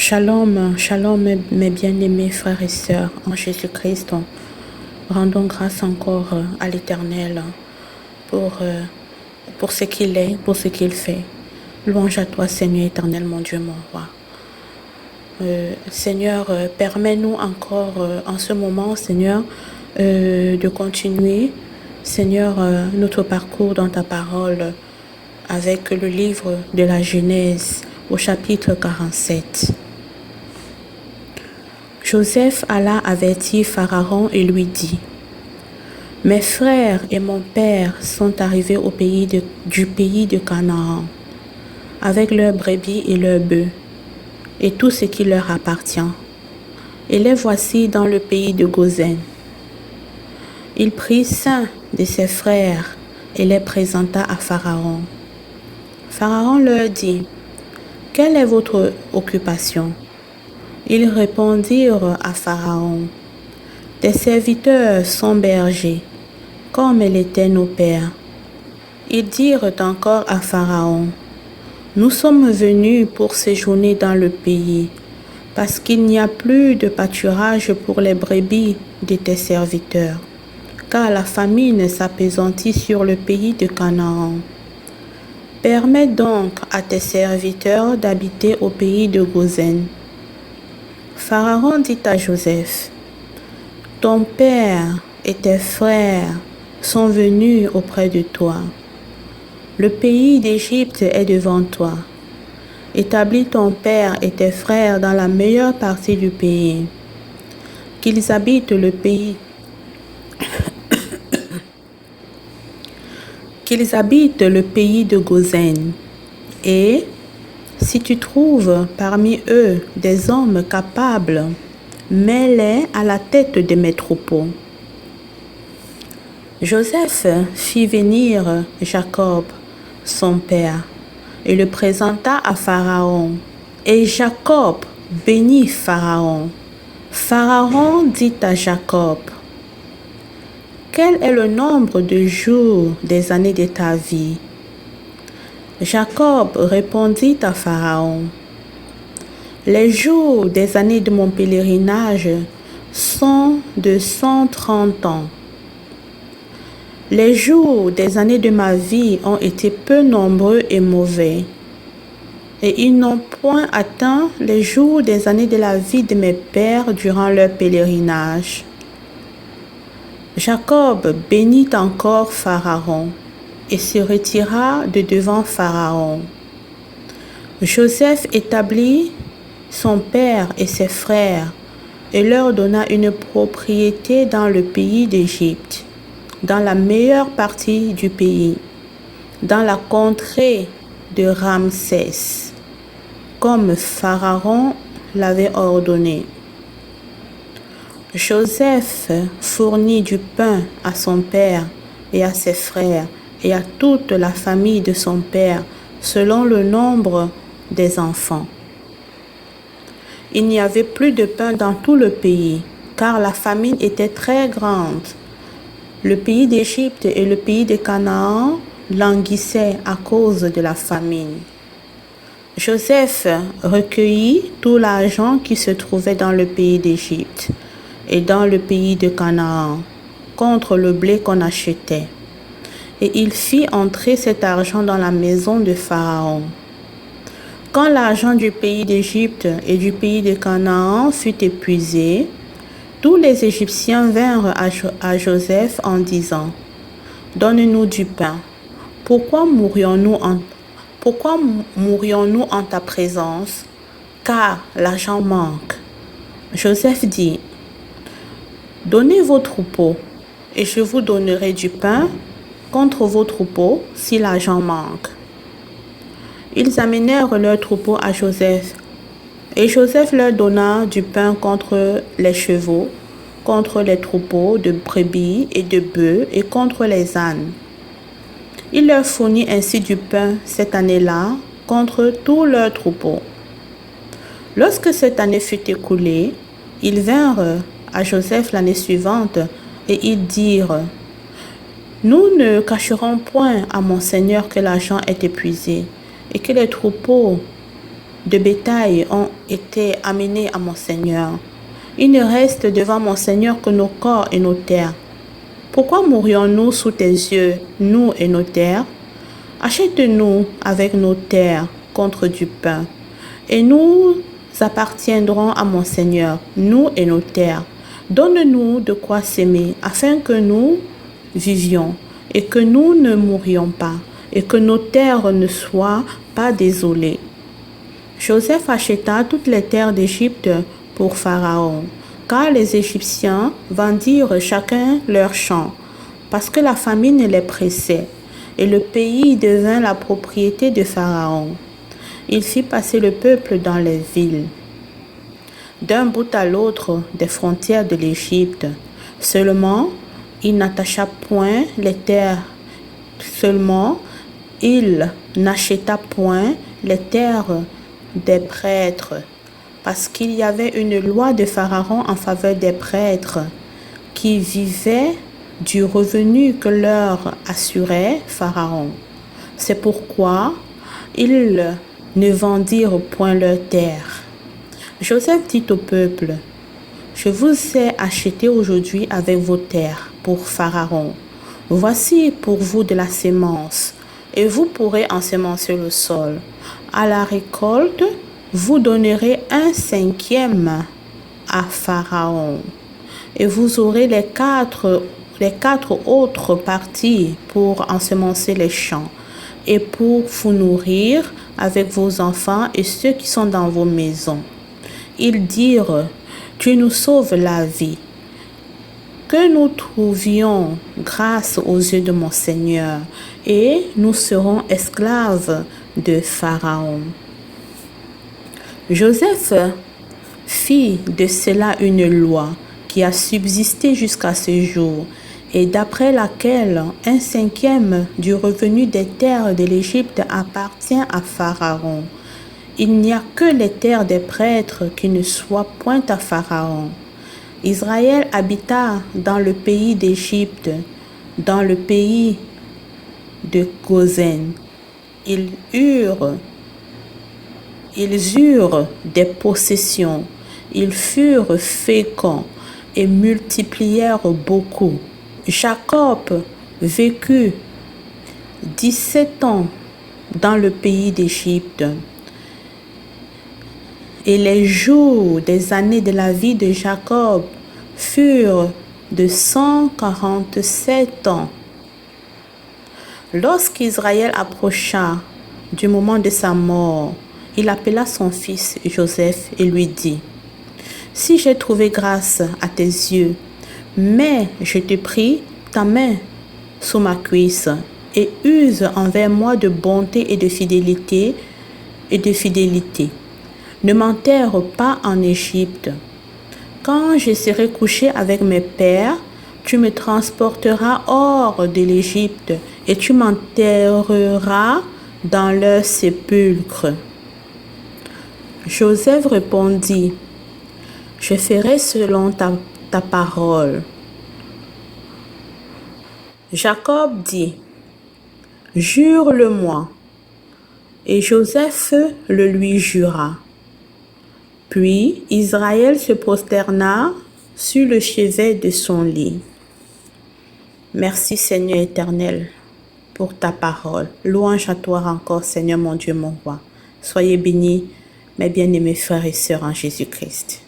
Shalom, shalom mes bien-aimés frères et sœurs en Jésus-Christ. Rendons grâce encore à l'Éternel pour ce qu'il est, pour ce qu'il fait. Louange à toi Seigneur éternel, mon Dieu, mon roi. Seigneur, permets-nous encore en ce moment, Seigneur, de continuer, Seigneur, notre parcours dans ta parole avec le livre de la Genèse au chapitre 47. Joseph alla avertir Pharaon et lui dit: « Mes frères et mon père sont arrivés du pays de Canaan, avec leurs brebis et leurs bœufs, et tout ce qui leur appartient. Et les voici dans le pays de Goshen. » Il prit soin de ses frères et les présenta à Pharaon. Pharaon leur dit: « Quelle est votre occupation? » Ils répondirent à Pharaon: « Tes serviteurs sont bergers, comme l'étaient nos pères. » Ils dirent encore à Pharaon: « Nous sommes venus pour séjourner dans le pays, parce qu'il n'y a plus de pâturage pour les brebis de tes serviteurs, car la famine s'appesantit sur le pays de Canaan. Permets donc à tes serviteurs d'habiter au pays de Goshen. » Pharaon dit à Joseph: « Ton père et tes frères sont venus auprès de toi. Le pays d'Égypte est devant toi. Établis ton père et tes frères dans la meilleure partie du pays, qu'ils habitent le pays de Goshen. Et si tu trouves parmi eux des hommes capables, mets-les à la tête de mes troupeaux. » Joseph fit venir Jacob, son père, et le présenta à Pharaon. Et Jacob bénit Pharaon. Pharaon dit à Jacob: « Quel est le nombre de jours des années de ta vie? » Jacob répondit à Pharaon: « Les jours des années de mon pèlerinage sont de 130 ans. Les jours des années de ma vie ont été peu nombreux et mauvais, et ils n'ont point atteint les jours des années de la vie de mes pères durant leur pèlerinage. » Jacob bénit encore Pharaon et se retira de devant Pharaon. Joseph établit son père et ses frères et leur donna une propriété dans le pays d'Égypte, dans la meilleure partie du pays, dans la contrée de Ramsès, comme Pharaon l'avait ordonné. Joseph fournit du pain à son père et à ses frères et à toute la famille de son père, selon le nombre des enfants. Il n'y avait plus de pain dans tout le pays, car la famine était très grande. Le pays d'Égypte et le pays de Canaan languissaient à cause de la famine. Joseph recueillit tout l'argent qui se trouvait dans le pays d'Égypte et dans le pays de Canaan contre le blé qu'on achetait. Et il fit entrer cet argent dans la maison de Pharaon. Quand l'argent du pays d'Égypte et du pays de Canaan fut épuisé, tous les Égyptiens vinrent à Joseph en disant: « Donne-nous du pain. Pourquoi mourions-nous en ta présence? Car l'argent manque. » Joseph dit: « Donnez vos troupeaux, et je vous donnerai du pain contre vos troupeaux si l'argent manque. » Ils amenèrent leurs troupeaux à Joseph, et Joseph leur donna du pain contre les chevaux, contre les troupeaux de brebis et de bœufs et contre les ânes. Il leur fournit ainsi du pain cette année-là contre tous leurs troupeaux. Lorsque cette année fut écoulée, ils vinrent à Joseph l'année suivante et ils dirent: « Nous ne cacherons point à mon Seigneur que l'argent est épuisé et que les troupeaux de bétail ont été amenés à mon Seigneur. Il ne reste devant mon Seigneur que nos corps et nos terres. Pourquoi mourrions-nous sous tes yeux, nous et nos terres? Achète-nous avec nos terres contre du pain, et nous appartiendrons à mon Seigneur, nous et nos terres. Donne-nous de quoi s'aimer, afin que nous vivions, et que nous ne mourions pas, et que nos terres ne soient pas désolées. Joseph acheta toutes les terres d'Égypte pour Pharaon, car les Égyptiens vendirent chacun leur champ, parce que la famine les pressait, et le pays devint la propriété de Pharaon. Il fit passer le peuple dans les villes, d'un bout à l'autre des frontières de l'Égypte. Seulement, il n'attacha point les terres. Seulement, il n'acheta point les terres des prêtres, parce qu'il y avait une loi de Pharaon en faveur des prêtres qui vivaient du revenu que leur assurait Pharaon. C'est pourquoi ils ne vendirent point leurs terres. Joseph dit au peuple: je vous ai acheté aujourd'hui avec vos terres pour Pharaon. Voici pour vous de la sémence, et vous pourrez ensemencer le sol. À la récolte, vous donnerez 1/5 à Pharaon, et vous aurez les quatre autres parties pour ensemencer les champs, et pour vous nourrir avec vos enfants et ceux qui sont dans vos maisons. Ils dirent: tu nous sauves la vie. Que nous trouvions grâce aux yeux de mon Seigneur, et nous serons esclaves de Pharaon. Joseph fit de cela une loi qui a subsisté jusqu'à ce jour, et d'après laquelle 1/5 du revenu des terres de l'Égypte appartient à Pharaon. Il n'y a que les terres des prêtres qui ne soient point à Pharaon. Israël habita dans le pays d'Égypte, dans le pays de Gozen. Ils eurent des possessions, ils furent féconds et multiplièrent beaucoup. Jacob vécut 17 ans dans le pays d'Égypte, et les jours des années de la vie de Jacob furent de 147 ans. Lorsqu'Israël approcha du moment de sa mort, il appela son fils Joseph et lui dit: si j'ai trouvé grâce à tes yeux, mets, je te prie, ta main sous ma cuisse et use envers moi de bonté et de fidélité. Ne m'enterre pas en Égypte. Quand je serai couché avec mes pères, tu me transporteras hors de l'Égypte et tu m'enterreras dans leur sépulcre. Joseph répondit: je ferai selon ta parole. Jacob dit: jure-le-moi. Et Joseph le lui jura. Puis Israël se prosterna sur le chevet de son lit. Merci Seigneur éternel pour ta parole. Louange à toi encore Seigneur mon Dieu mon roi. Soyez bénis mes bien-aimés frères et sœurs en Jésus-Christ.